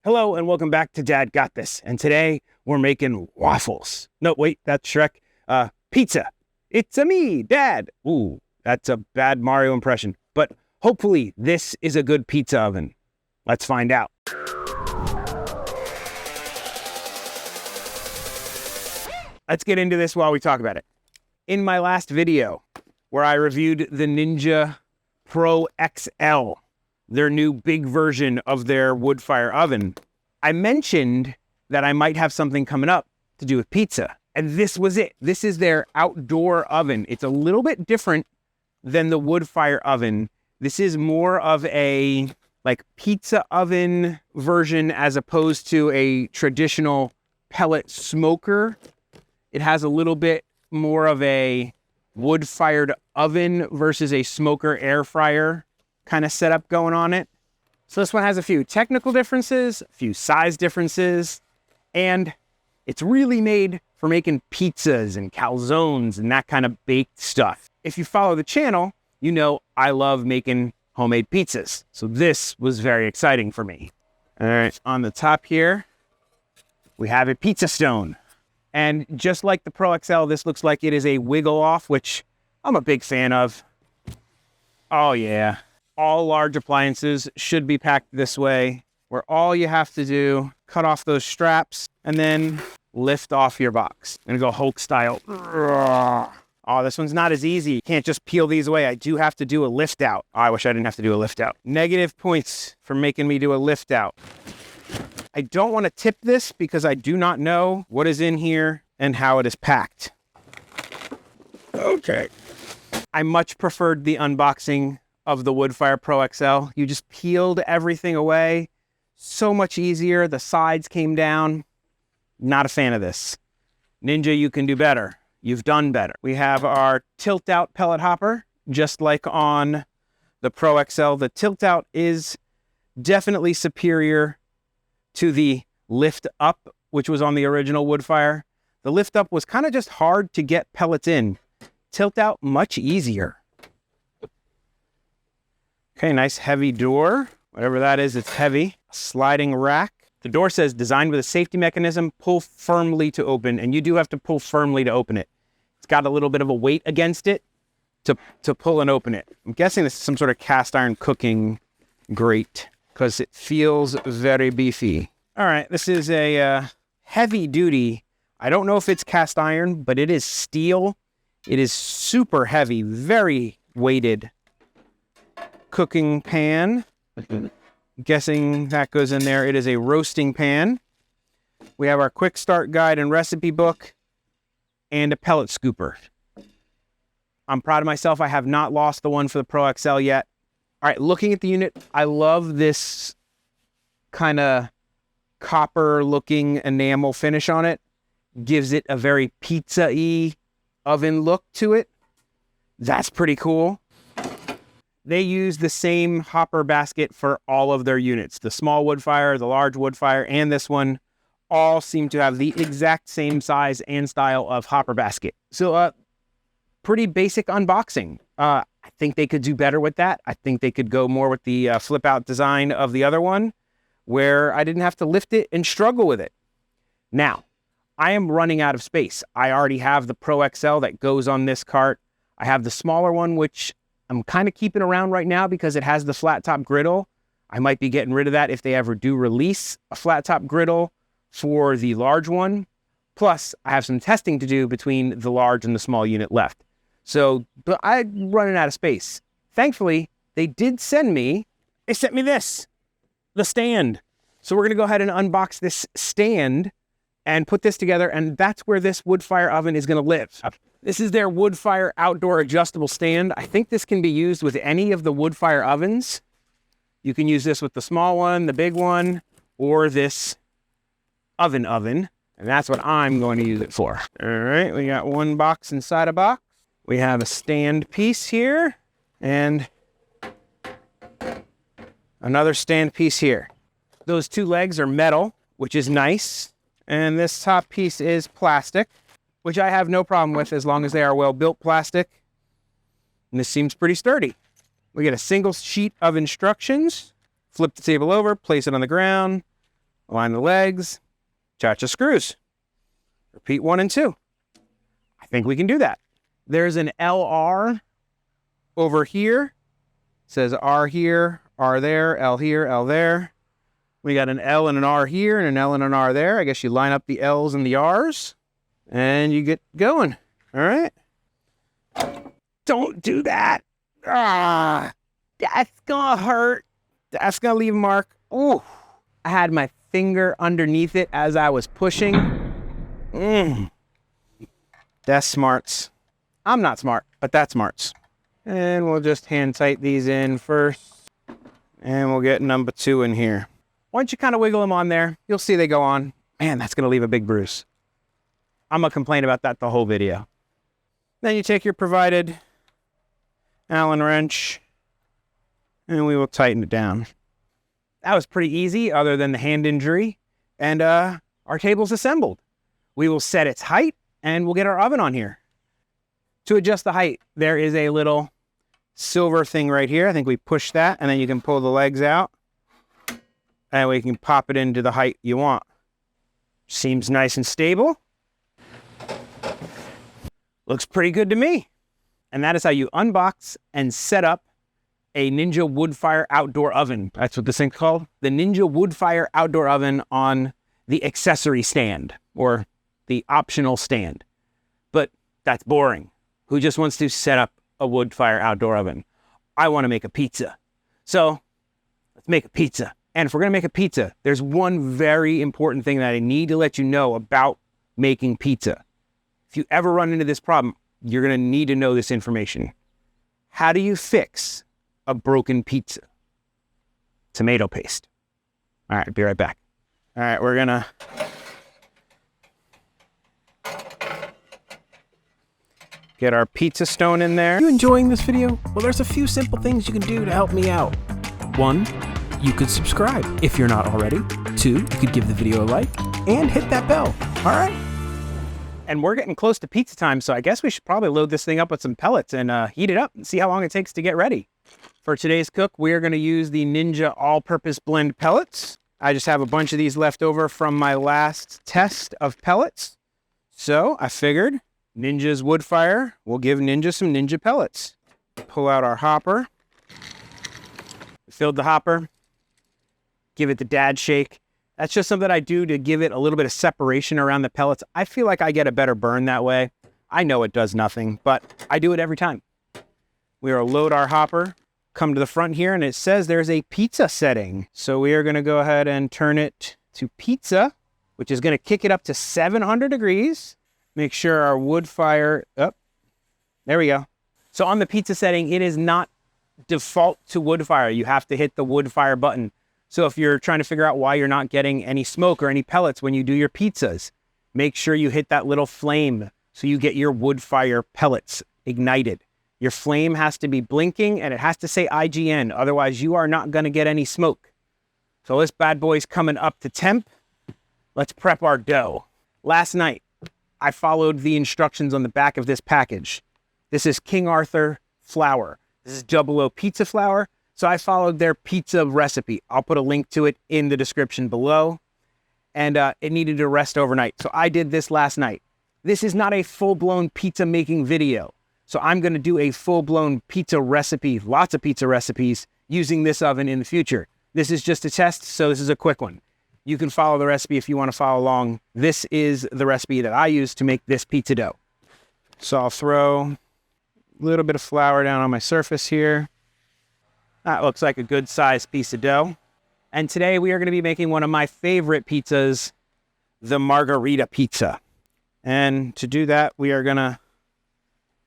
Hello and welcome back to Dad Got This. And today we're making waffles. No, wait, that's Shrek. Pizza. It's a me, Dad. Ooh, that's a bad Mario impression. But hopefully this is a good pizza oven. Let's find out. Let's get into this while we talk about it. In my last video, where I reviewed the Ninja Pro XL, their new big version of their Woodfire oven, I mentioned that I might have something coming up to do with pizza. And this was it. This is their outdoor oven. It's a little bit different than the Woodfire oven. This is more of a like pizza oven version as opposed to a traditional pellet smoker. It has a little bit more of a wood-fired oven versus a smoker air fryer kind of setup going on it. So this one has a few technical differences, a few size differences, and it's really made for making pizzas and calzones and that kind of baked stuff. If you follow the channel, you know I love making homemade pizzas. So this was very exciting for me. All right, on the top here, we have a pizza stone. And just like the Pro XL, this looks like it is a wiggle off, which I'm a big fan of. Oh yeah. All large appliances should be packed this way, where all you have to do, cut off those straps and then lift off your box. I'm gonna go Hulk style. Oh, this one's not as easy. You can't just peel these away. I do have to do a lift out. Oh, I wish I didn't have to do a lift out. Negative points for making me do a lift out. I don't want to tip this because I do not know what is in here and how it is packed. Okay. I much preferred the unboxing of the Woodfire Pro XL. You just peeled everything away. So much easier. The sides came down. Not a fan of this. Ninja, you can do better. You've done better. We have our tilt out pellet hopper, just like on the Pro XL. The tilt out is definitely superior to the lift up, which was on the original Woodfire. The lift up was kind of just hard to get pellets in. Tilt out, much easier. Okay, nice heavy door. Whatever that is, it's heavy. Sliding rack. The door says designed with a safety mechanism, pull firmly to open, and you do have to pull firmly to open it. It's got a little bit of a weight against it to pull and open it. I'm guessing this is some sort of cast iron cooking grate because it feels very beefy. All right, this is a heavy duty. I don't know if it's cast iron, but it is steel. It is super heavy, very weighted cooking pan. Guessing that goes in there. It is a roasting pan. We have our quick start guide and recipe book and a pellet scooper. I'm proud of myself. I have not lost the one for the Pro XL yet. All right, looking at the unit, I love this kind of copper looking enamel finish on it. Gives it a very pizza-y oven look to it. That's pretty cool. They use the same hopper basket for all of their units. The small Woodfire, the large Woodfire, and this one all seem to have the exact same size and style of hopper basket. So pretty basic unboxing. I think they could do better with that. I think they could go more with the flip out design of the other one, where I didn't have to lift it and struggle with it. Now, I am running out of space. I already have the Pro XL that goes on this cart. I have the smaller one, which I'm kind of keeping around right now because it has the flat top griddle. I might be getting rid of that if they ever do release a flat top griddle for the large one. Plus, I have some testing to do between the large and the small unit left. So, but I'm running out of space. Thankfully, they sent me this, the stand. So we're gonna go ahead and unbox this stand and put this together, and that's where this Woodfire oven is gonna live. This is their Woodfire Outdoor Adjustable Stand. I think this can be used with any of the Woodfire ovens. You can use this with the small one, the big one, or this oven, and that's what I'm going to use it for. All right, we got one box inside a box. We have a stand piece here, and another stand piece here. Those two legs are metal, which is nice, and this top piece is plastic, which I have no problem with as long as they are well-built plastic. And this seems pretty sturdy. We get a single sheet of instructions. Flip the table over, place it on the ground, Align the legs, cha-cha screws. Repeat 1 and 2. I think we can do that. There's an LR over here. It says R here, R there, L here, L there. We got an L and an R here and an L and an R there. I guess you line up the L's and the R's and you get going. All right. Don't do that. Ah, that's gonna hurt. That's gonna leave a mark. Ooh, I had my finger underneath it as I was pushing. That's smarts. I'm not smart, but that's smarts. And we'll just hand tight these in first. And we'll get number 2 in here. Once you kind of wiggle them on there, you'll see they go on. Man, that's gonna leave a big bruise. I'm gonna complain about that the whole video. Then you take your provided Allen wrench and we will tighten it down. That was pretty easy other than the hand injury. And our table's assembled. We will set its height and we'll get our oven on here. To adjust the height, there is a little silver thing right here. I think we push that and then you can pull the legs out and we can pop it into the height you want. Seems nice and stable. Looks pretty good to me. And that is how you unbox and set up a Ninja Woodfire Outdoor Oven. That's what this thing's called. The Ninja Woodfire Outdoor Oven on the accessory stand or the optional stand. But that's boring. Who just wants to set up a Woodfire Outdoor Oven? I want to make a pizza. So let's make a pizza. And if we're going to make a pizza, there's one very important thing that I need to let you know about making pizza. If you ever run into this problem, you're going to need to know this information. How do you fix a broken pizza? Tomato paste. All right, be right back. All right, we're going to get our pizza stone in there. Are you enjoying this video? Well, there's a few simple things you can do to help me out. 1, you could subscribe if you're not already. 2, you could give the video a like and hit that bell. All right? And we're getting close to pizza time, so I guess we should probably load this thing up with some pellets and heat it up and see how long it takes to get ready. For today's cook, we are going to use the Ninja All-Purpose Blend pellets. I just have a bunch of these left over from my last test of pellets. So I figured Ninja's Woodfire will give Ninja some Ninja pellets. Pull out our hopper. Filled the hopper. Give it the dad shake. That's just something I do to give it a little bit of separation around the pellets. I feel like I get a better burn that way. I know it does nothing, but I do it every time. We will load our hopper, come to the front here, and it says there's a pizza setting. So we are going to go ahead and turn it to pizza, which is going to kick it up to 700 degrees. Make sure our wood fire, there we go. So on the pizza setting, it is not default to wood fire. You have to hit the wood fire button. So if you're trying to figure out why you're not getting any smoke or any pellets when you do your pizzas, make sure you hit that little flame so you get your wood fire pellets ignited. Your flame has to be blinking and it has to say IGN, otherwise you are not going to get any smoke. So this bad boy's coming up to temp. Let's prep our dough. Last night, I followed the instructions on the back of this package. This is King Arthur flour. This is 00 pizza flour. So I followed their pizza recipe. I'll put a link to it in the description below. And it needed to rest overnight. So I did this last night. This is not a full-blown pizza making video. So I'm going to do a full-blown pizza recipe, lots of pizza recipes using this oven in the future. This is just a test, so this is a quick one. You can follow the recipe if you want to follow along. This is the recipe that I use to make this pizza dough. So I'll throw a little bit of flour down on my surface here. That looks like a good sized piece of dough. And today we are going to be making one of my favorite pizzas, the margarita pizza. And to do that, we are going to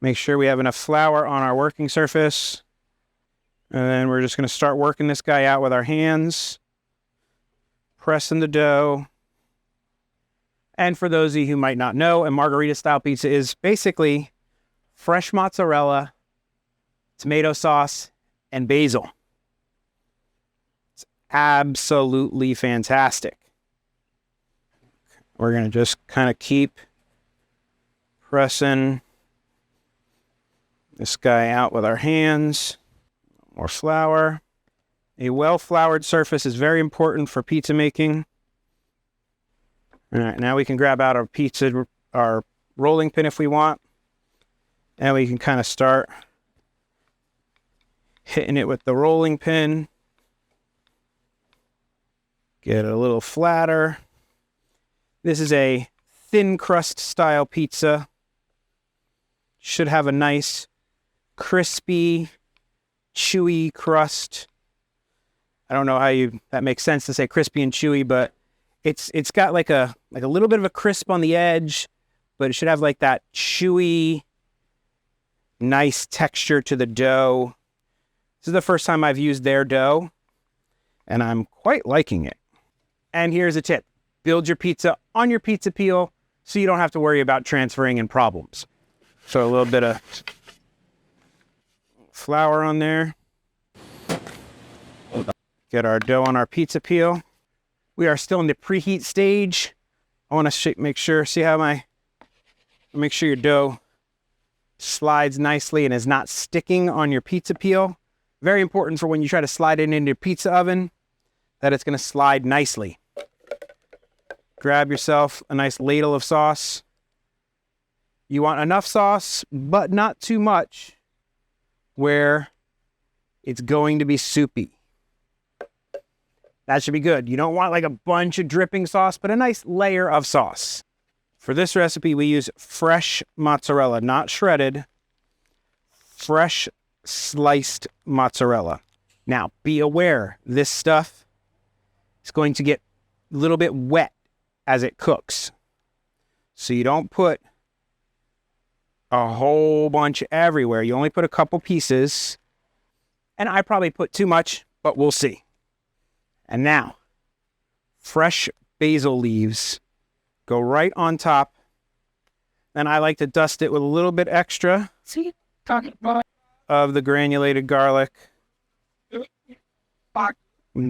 make sure we have enough flour on our working surface. And then we're just going to start working this guy out with our hands, pressing the dough. And for those of you who might not know, a margarita style pizza is basically fresh mozzarella, tomato sauce, and basil. It's absolutely fantastic. We're going to just kind of keep pressing this guy out with our hands. More flour. A well-floured surface is very important for pizza making. All right, now we can grab out our rolling pin if we want. And we can kind of start hitting it with the rolling pin. Get it a little flatter. This is a thin crust style pizza. Should have a nice, crispy, chewy crust. I don't know how that makes sense to say crispy and chewy, but it's got like a little bit of a crisp on the edge, but it should have like that chewy, nice texture to the dough. This is the first time I've used their dough, and I'm quite liking it. And here's a tip. Build your pizza on your pizza peel so you don't have to worry about transferring and problems. So a little bit of flour on there. Get our dough on our pizza peel. We are still in the preheat stage. I want to make sure your dough slides nicely and is not sticking on your pizza peel. Very important for when you try to slide it into your pizza oven, that it's going to slide nicely. Grab yourself a nice ladle of sauce. You want enough sauce, but not too much, where it's going to be soupy. That should be good. You don't want like a bunch of dripping sauce, but a nice layer of sauce. For this recipe, we use fresh mozzarella, not shredded, fresh sliced mozzarella. Now, be aware, this stuff is going to get a little bit wet as it cooks. So you don't put a whole bunch everywhere. You only put a couple pieces. And I probably put too much, but we'll see. And now, fresh basil leaves go right on top. And I like to dust it with a little bit extra of the granulated garlic,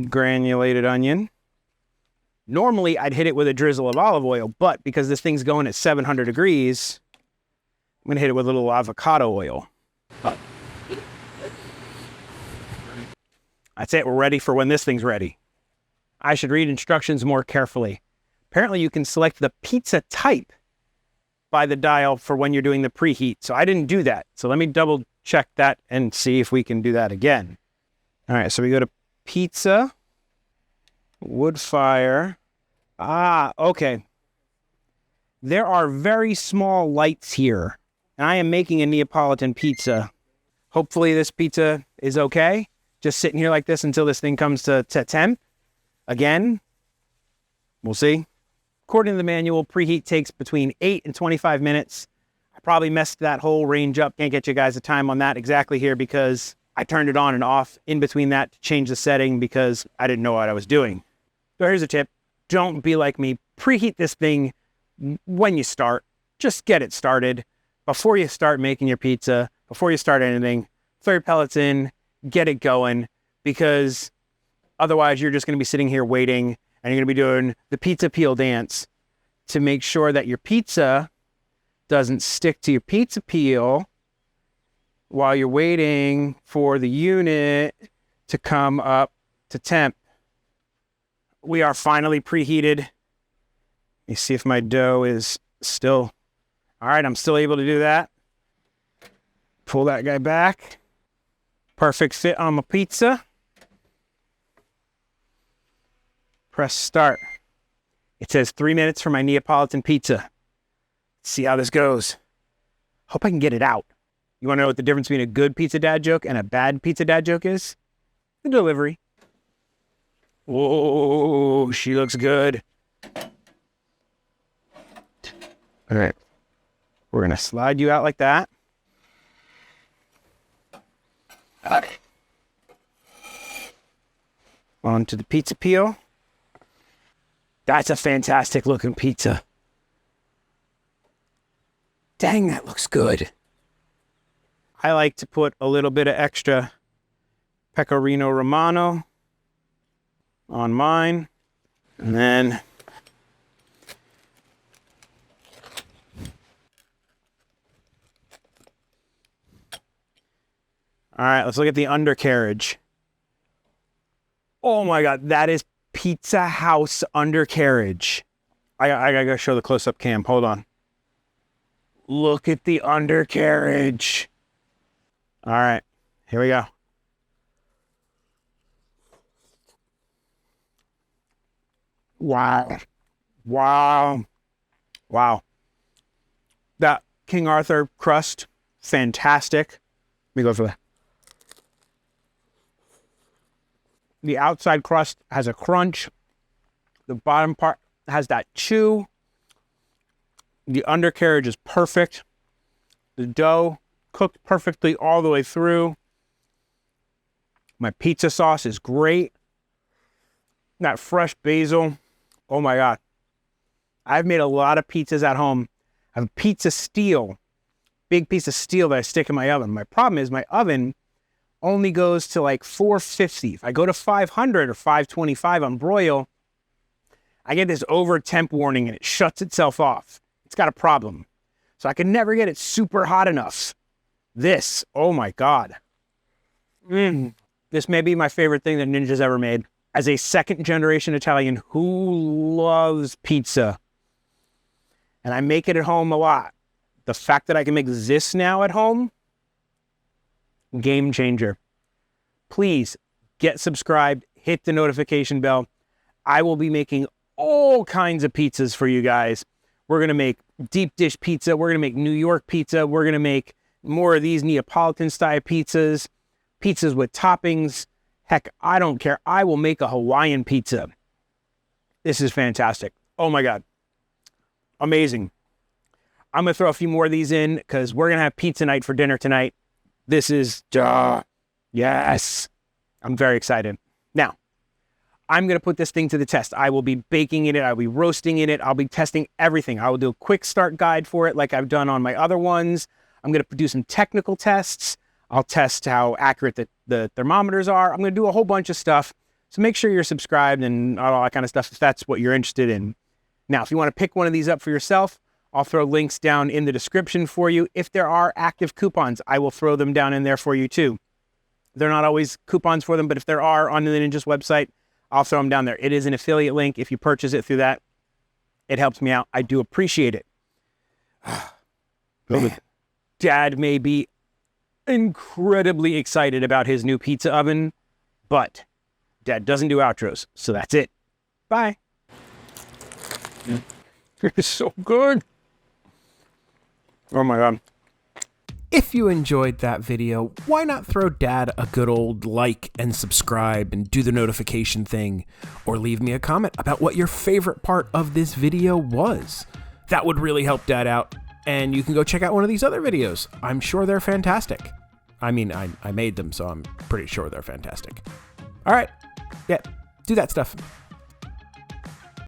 granulated onion. Normally, I'd hit it with a drizzle of olive oil, but because this thing's going at 700 degrees, I'm going to hit it with a little avocado oil. That's it. We're ready for when this thing's ready. I should read instructions more carefully. Apparently, you can select the pizza type by the dial for when you're doing the preheat. So I didn't do that. So let me double check that and see if we can do that again. All right, so we go to pizza, woodfire. Okay. There are very small lights here, and I am making a Neapolitan pizza. Hopefully this pizza is okay. Just sitting here like this until this thing comes to temp. Again, we'll see. According to the manual, preheat takes between 8 and 25 minutes. I probably messed that whole range up. Can't get you guys a time on that exactly here because I turned it on and off in between that to change the setting because I didn't know what I was doing. So here's a tip. Don't be like me. Preheat this thing when you start. Just get it started. Before you start making your pizza, before you start anything, throw your pellets in, get it going, because otherwise you're just going to be sitting here waiting and you're going to be doing the pizza peel dance to make sure that your pizza doesn't stick to your pizza peel while you're waiting for the unit to come up to temp. We are finally preheated. Let me see if my dough is still... All right, I'm still able to do that. Pull that guy back. Perfect fit on my pizza. Press start. It says 3 minutes for my Neapolitan pizza. Let's see how this goes. Hope I can get it out. You want to know what the difference between a good pizza dad joke and a bad pizza dad joke is? The delivery. Whoa, she looks good. All right. We're going to slide you out like that. Onto the pizza peel. That's a fantastic looking pizza. Dang, that looks good. I like to put a little bit of extra pecorino romano on mine. And then all right, let's look at the undercarriage. Oh my God, that is Pizza House undercarriage. I gotta show the close-up cam. Hold on. Look at the undercarriage. All right, here we go. Wow. Wow. Wow. That King Arthur crust, fantastic. Let me go for that. The outside crust has a crunch. The bottom part has that chew. The undercarriage is perfect. The dough cooked perfectly all the way through. My pizza sauce is great. That fresh basil. Oh my God. I've made a lot of pizzas at home. I have a pizza steel, big piece of steel that I stick in my oven. My problem is my oven only goes to like 450. If I go to 500 or 525 on broil, I get this over temp warning and it shuts itself off. It's got a problem. So I can never get it super hot enough. This, oh my God. This may be my favorite thing that Ninja's ever made. As a second generation Italian who loves pizza, and I make it at home a lot, the fact that I can make this now at home, game changer. Please get subscribed, hit the notification bell. I will be making all kinds of pizzas for you guys. We're gonna make deep dish pizza. We're gonna make New York pizza. We're gonna make more of these Neapolitan style pizzas, pizzas with toppings. Heck, I don't care. I will make a Hawaiian pizza. This is fantastic. Oh my God. Amazing. I'm going to throw a few more of these in because we're going to have pizza night for dinner tonight. This is, yes. I'm very excited. Now, I'm going to put this thing to the test. I will be baking in it. I'll be roasting in it. I'll be testing everything. I will do a quick start guide for it like I've done on my other ones. I'm going to do some technical tests. I'll test how accurate the thermometers are. I'm going to do a whole bunch of stuff. So make sure you're subscribed and all that kind of stuff if that's what you're interested in. Now, if you want to pick one of these up for yourself, I'll throw links down in the description for you. If there are active coupons, I will throw them down in there for you too. They're not always coupons for them, but if there are on the Ninja's website, I'll throw them down there. It is an affiliate link. If you purchase it through that, it helps me out. I do appreciate it. Dad may be incredibly excited about his new pizza oven, but Dad doesn't do outros, so that's it. Bye. It's so good. Oh my God. If you enjoyed that video, why not throw Dad a good old like and subscribe and do the notification thing, or leave me a comment about what your favorite part of this video was. That would really help Dad out, and you can go check out one of these other videos. I'm sure they're fantastic. I mean, I made them, so I'm pretty sure they're fantastic. All right, yeah, do that stuff.